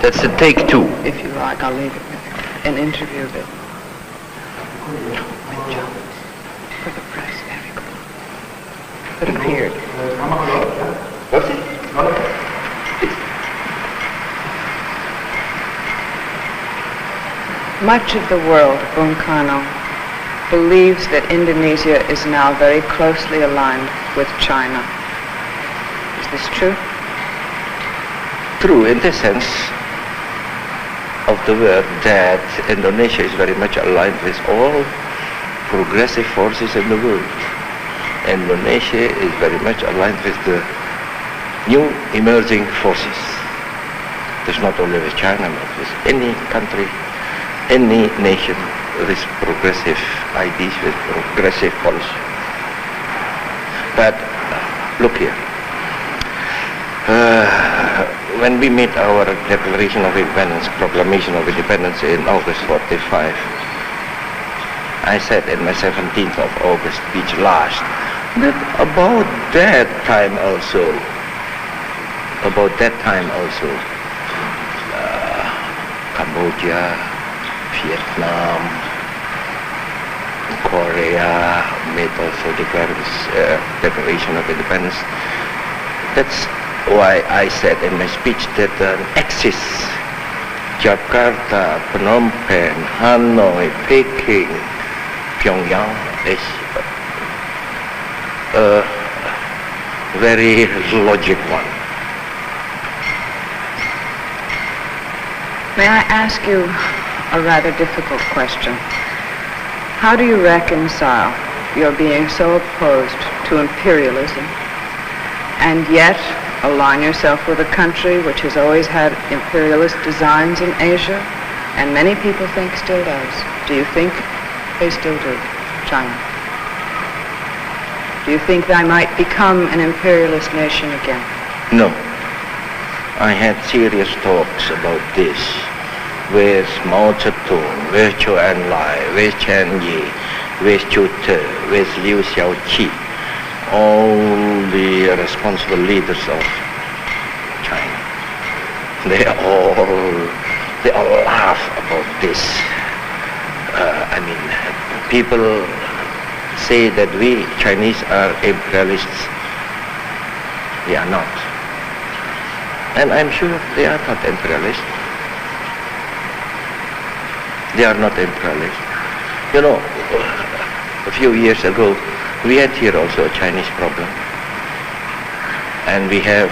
That's a take two. If you like, I'll leave it with an interview that with Jones for the press, very good. It appeared. What's it? Much of the world, Bung Karno, believes that Indonesia is now very closely aligned with China. Is this true? True in the sense of the word that Indonesia is very much aligned with all progressive forces in the world. Indonesia is very much aligned with the new emerging forces. It's not only with China, but with any country, any nation with progressive ideas, with progressive policy. But look here. When we made our Declaration of Independence, Proclamation of Independence in August 45, I said in my 17th of August speech last, that about that time also, Cambodia, Vietnam, Korea made also Declaration of Independence. That's why I said in my speech that an axis, Jakarta, Phnom Penh, Hanoi, Peking, Pyongyang is a very logic one. May I ask you a rather difficult question? How do you reconcile your being so opposed to imperialism and yet align yourself with a country which has always had imperialist designs in Asia, and many people think still does? Do you think they still do, China? Do you think they might become an imperialist nation again? No. I had serious talks about this with Mao Zedong, with Zhou Enlai, with Chen Yi, with Zhu Te, with Liu Xiaoqi, all the responsible leaders of China. They all laugh about this. People say that we Chinese are imperialists. We are not. And I'm sure they are not imperialists. They are not imperialists. You know, a few years ago, we had here also a Chinese problem. And we have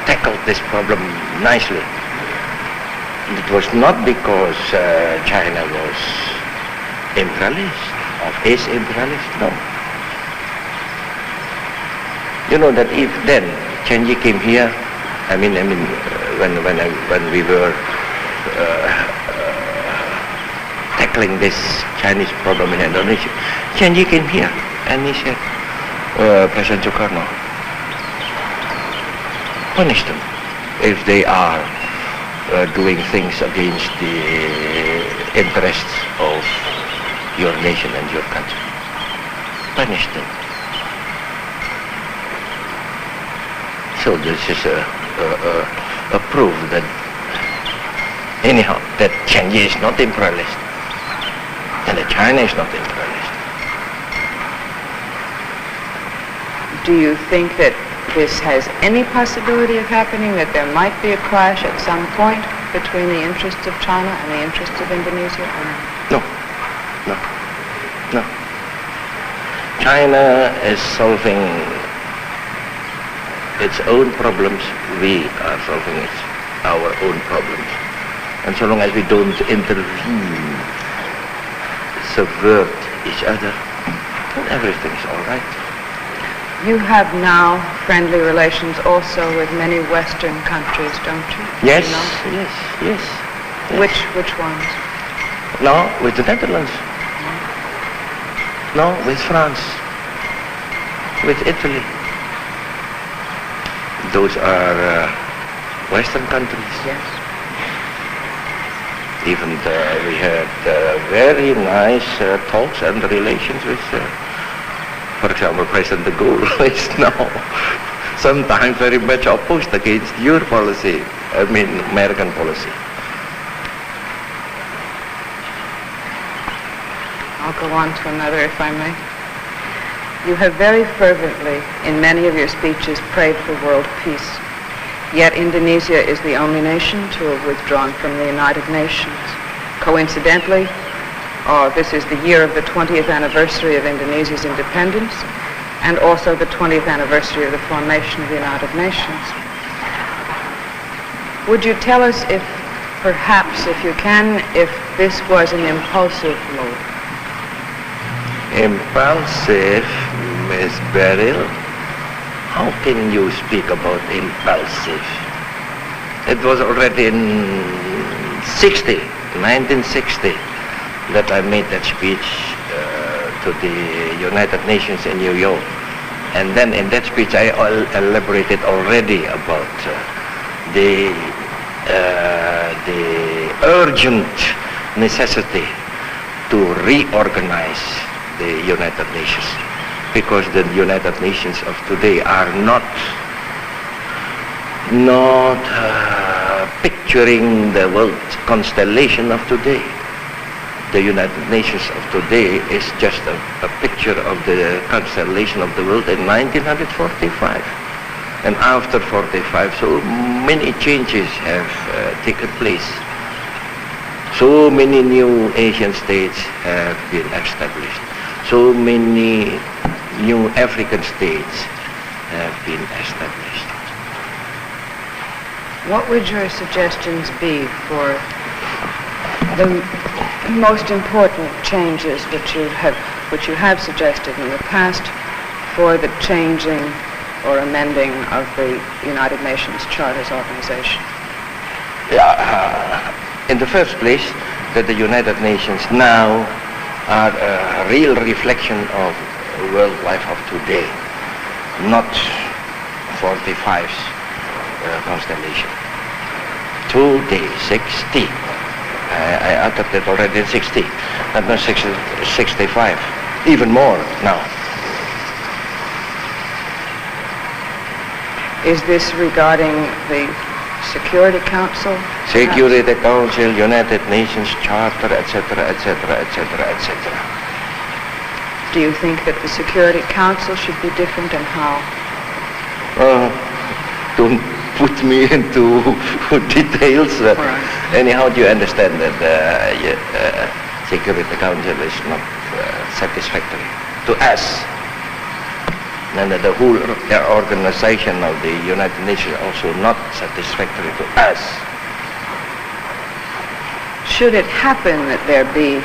tackled this problem nicely. It was not because China was imperialist, or is imperialist, no. You know that if then Chen Yi came here, when we were tackling this Chinese problem in Indonesia, Chen Yi came here and he said, Presiden Soekarno, punish them if they are doing things against the interests of your nation and your country. Punish them. So this is a proof that anyhow that Chen Yi is not imperialist and that China is not imperialist. Do you think that this has any possibility of happening, that there might be a clash at some point between the interests of China and the interests of Indonesia? No. China is solving its own problems. We are solving our own problems. And so long as we don't intervene, subvert each other, then everything is all right. You have now friendly relations also with many Western countries, don't you? Yes, you know? yes. Which ones? No, with the Netherlands. No, with France. With Italy. Those are Western countries. Yes. Even we had very nice talks and relations with, for example, President de Gaulle is now sometimes very much opposed against your policy, I mean American policy. I'll go on to another, if I may. You have very fervently, in many of your speeches, prayed for world peace. Yet Indonesia is the only nation to have withdrawn from the United Nations. Coincidentally, this is the year of the 20th anniversary of Indonesia's independence, and also the 20th anniversary of the formation of the United Nations. Would you tell us if, perhaps, if you can, if this was an impulsive move? Impulsive, Miss Beryl? How can you speak about impulsive? It was already in 1960, that I made that speech to the United Nations in New York. And then in that speech I elaborated already about the urgent necessity to reorganize the United Nations, because the United Nations of today are not picturing the world constellation of today. The United Nations of today is just a picture of the constellation of the world in 1945. And after 45, so many changes have taken place. So many new Asian states have been established. So many new African states have been established. What would your suggestions be for the most important changes which you have suggested in the past for the changing or amending of the United Nations Charter's organization? In the first place, that the United Nations now are a real reflection of world life of today, not 45's constellation. Today, 60. I uttered it already in 60, and now 65, even more now. Is this regarding the Security Council? Security Council, United Nations Charter, etc., etc., etc., etc. Do you think that the Security Council should be different, and how? Don't put me into details. Right. Anyhow, do you understand that Security Council is not satisfactory to us? And the whole organization of the United Nations also not satisfactory to us. Should it happen that there be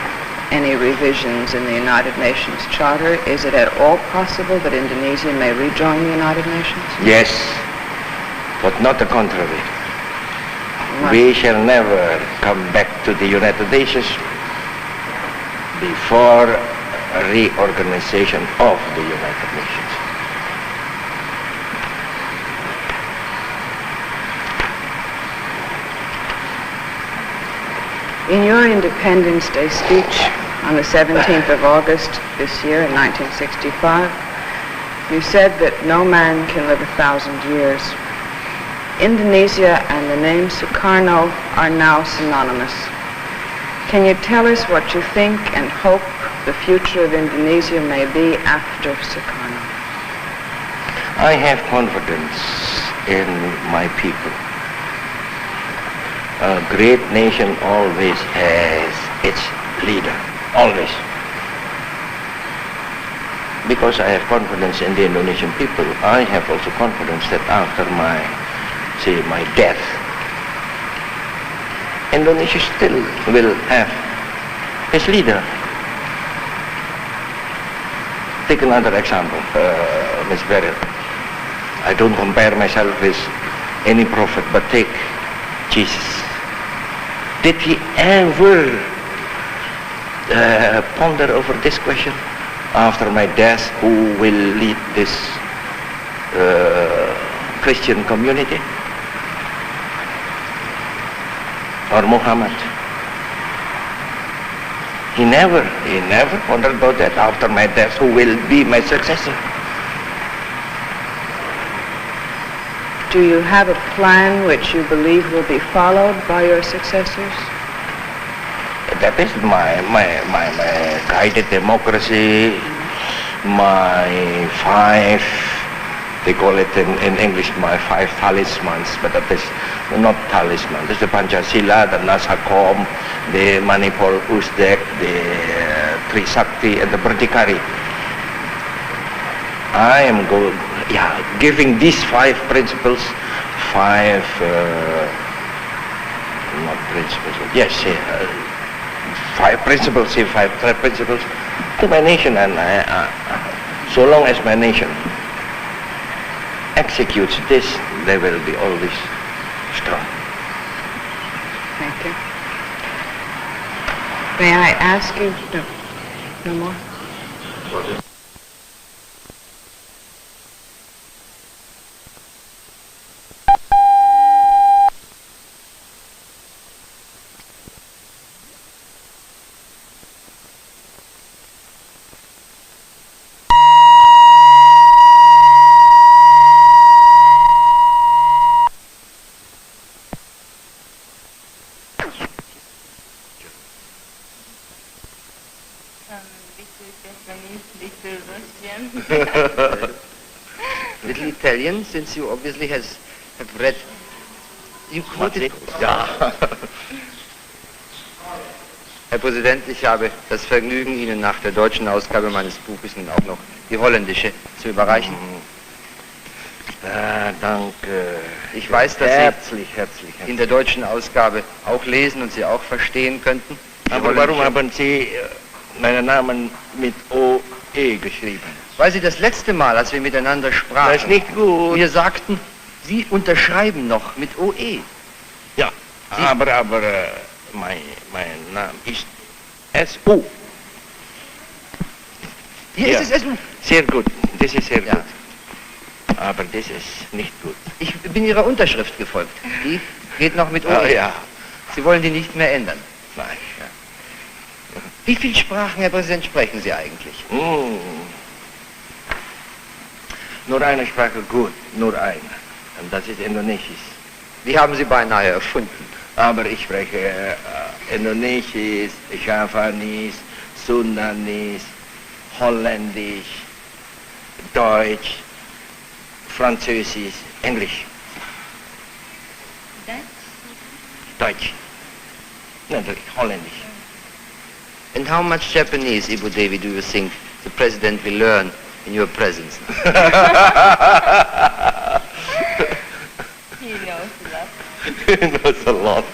any revisions in the United Nations Charter, is it at all possible that Indonesia may rejoin the United Nations? Yes, but not the contrary. What? We shall never come back to the United Nations before a reorganization of the United Nations. In your Independence Day speech on the 17th of August this year in 1965, you said that no man can live 1,000 years. Indonesia and the name Soekarno are now synonymous. Can you tell us what you think and hope the future of Indonesia may be after Soekarno? I have confidence in my people. A great nation always has its leader, always. Because I have confidence in the Indonesian people, I have also confidence that after my death, Indonesia still will have its leader. Take another example, Ms. Beryl. I don't compare myself with any prophet, but take Jesus. Did he ever ponder over this question? After my death, who will lead this Christian community? Or Muhammad? He never wondered about that. After my death, who will be my successor? Do you have a plan which you believe will be followed by your successors? That is my guided democracy, my five, they call it in English, my five talismans, but that is not talisman. This is the Pancasila, the Nasakom, the Manipur Usdek, the Trisakti, and the Berdikari. I am giving these five principles, not principles, yes, five principles to my nation, and so long as my nation executes this, they will be always strong. Thank you. May I ask you, no more? Little Italian, since you obviously have read. You quoted. Ja. Herr Präsident, ich habe das Vergnügen, Ihnen nach der deutschen Ausgabe meines Buches nun auch noch die holländische zu überreichen. Danke. Ich weiß, dass herzlich. Sie in der deutschen Ausgabe auch lesen und Sie auch verstehen könnten. Aber warum haben Sie meinen Namen mit OE geschrieben? Weil Sie das letzte Mal, als wir miteinander sprachen, Das ist nicht gut. mir sagten, Sie unterschreiben noch mit OE. Ja, aber mein Name ist SU. Hier ist es SU. Sehr gut, das ist sehr Ja. gut. Aber das ist nicht gut. Ich bin Ihrer Unterschrift gefolgt. Die geht noch mit OE. Ah, ja. Sie wollen die nicht mehr ändern. Nein. Wie viele Sprachen, Herr Präsident, sprechen Sie eigentlich? Nur eine Sprache gut, nur eine. Und das ist Indonesisch. Die haben Sie beinahe erfunden. Aber ich spreche Indonesisch, Javanisch, Sundanese, Holländisch, Deutsch, Französisch, Englisch. Deutsch. Natürlich, Holländisch. And how much Japanese, Ibu Devi, do you think the President will learn in your presence? He knows a lot. He knows a lot.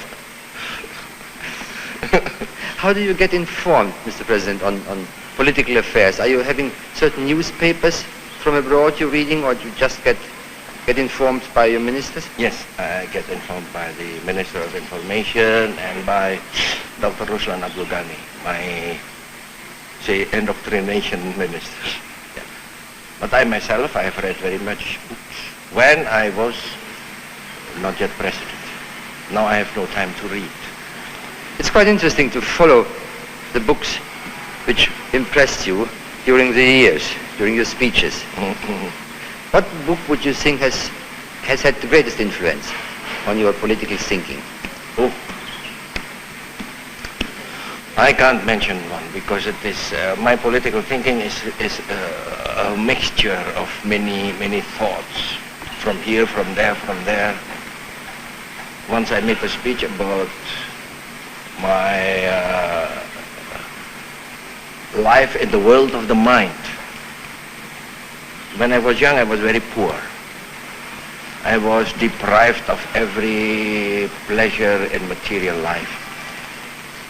How do you get informed, Mr. President, on political affairs? Are you having certain newspapers from abroad you're reading, or do you just get informed by your ministers? Yes, I get informed by the Minister of Information and by Dr. Ruslan Abdul Ghani, my, say, indoctrination minister. Yeah. But I myself, I have read very much books when I was not yet president. Now I have no time to read. It's quite interesting to follow the books which impressed you during the years, during your speeches. What book would you think has had the greatest influence on your political thinking? Oh, I can't mention one because it is my political thinking is a mixture of many thoughts from here, from there. Once I made a speech about my life in the world of the mind. When I was young, I was very poor. I was deprived of every pleasure in material life.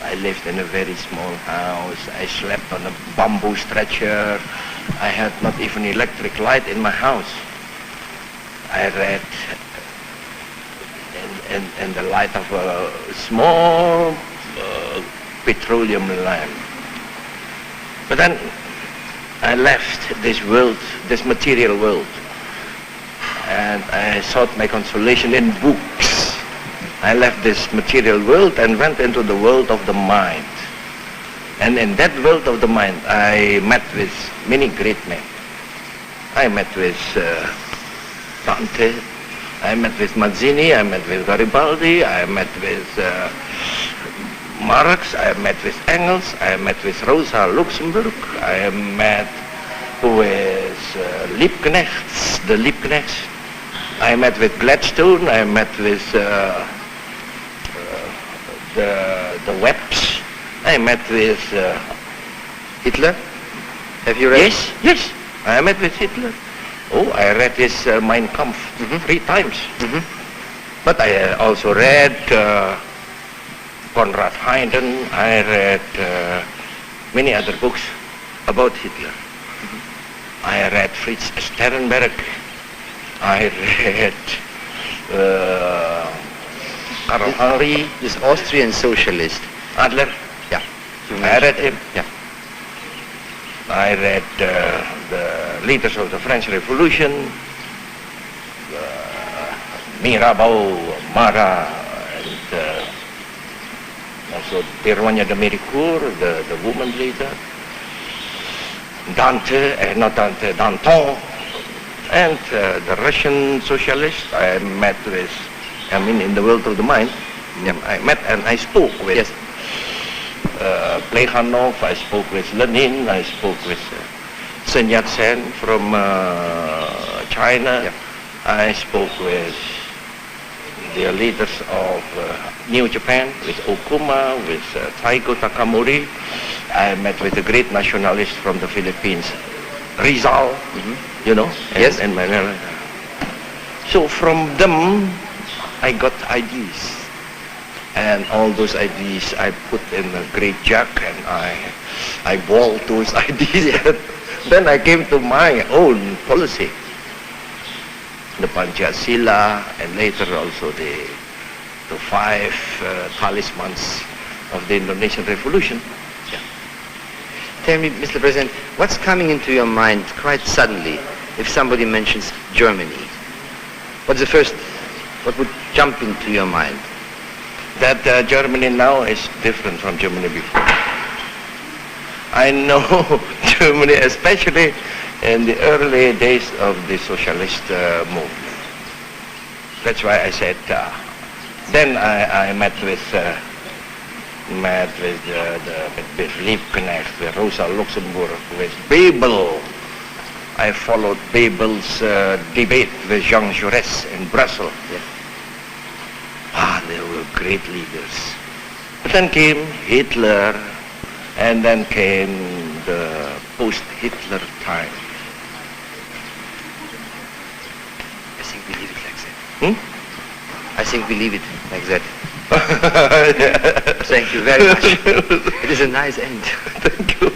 I lived in a very small house. I slept on a bamboo stretcher. I had not even electric light in my house. I read in the light of a small petroleum lamp. But then I left this world, this material world, and I sought my consolation in books. I left this material world and went into the world of the mind. And in that world of the mind, I met with many great men. I met with Dante, I met with Mazzini, I met with Garibaldi, I met with Marx, I met with Engels, I met with Rosa Luxemburg, I met with Liebknechts, the Liebknechts, I met with Gladstone, I met with the Webbs, I met with Hitler? Have you read? Yes, I met with Hitler. Oh, I read his Mein Kampf 3 times. But I also read Konrad Haydn, I read many other books about Hitler. I read Fritz Sternberg, I read Karl Henry. This Austrian socialist. Adler. Yeah. I read him. Yeah. I read the leaders of the French Revolution, Mirabeau, Marat, and also Péronne de Méricourt, the woman leader, Dante, not Dante, Danton, and the Russian socialist. I met with, in the world of the mind, I met and I spoke with. Yes. Plekhanov, I spoke with Lenin, I spoke with Sun Yat-sen from China, I spoke with the leaders of New Japan, with Okuma, with Taigo Takamori. I met with a great nationalist from the Philippines, Rizal, you know, yes. and Manila. So from them, I got ideas. And all those ideas I put in a great jug and I boiled those ideas. Then I came to my own policy. The Pancasila and later also the 5 talismans of the Indonesian Revolution. Yeah. Tell me, Mr. President, what's coming into your mind quite suddenly if somebody mentions Germany? What would jump into your mind? That Germany now is different from Germany before. I know Germany, especially in the early days of the socialist movement. That's why I said, then I met with Liebknecht, with Rosa Luxemburg, with Bebel. I followed Bebel's debate with Jean Jaurès in Brussels. Yeah. They were great leaders. But then came Hitler, and then came the post-Hitler time. I think we leave it like that. I think we leave it like that. Thank you very much. It is a nice end. Thank you.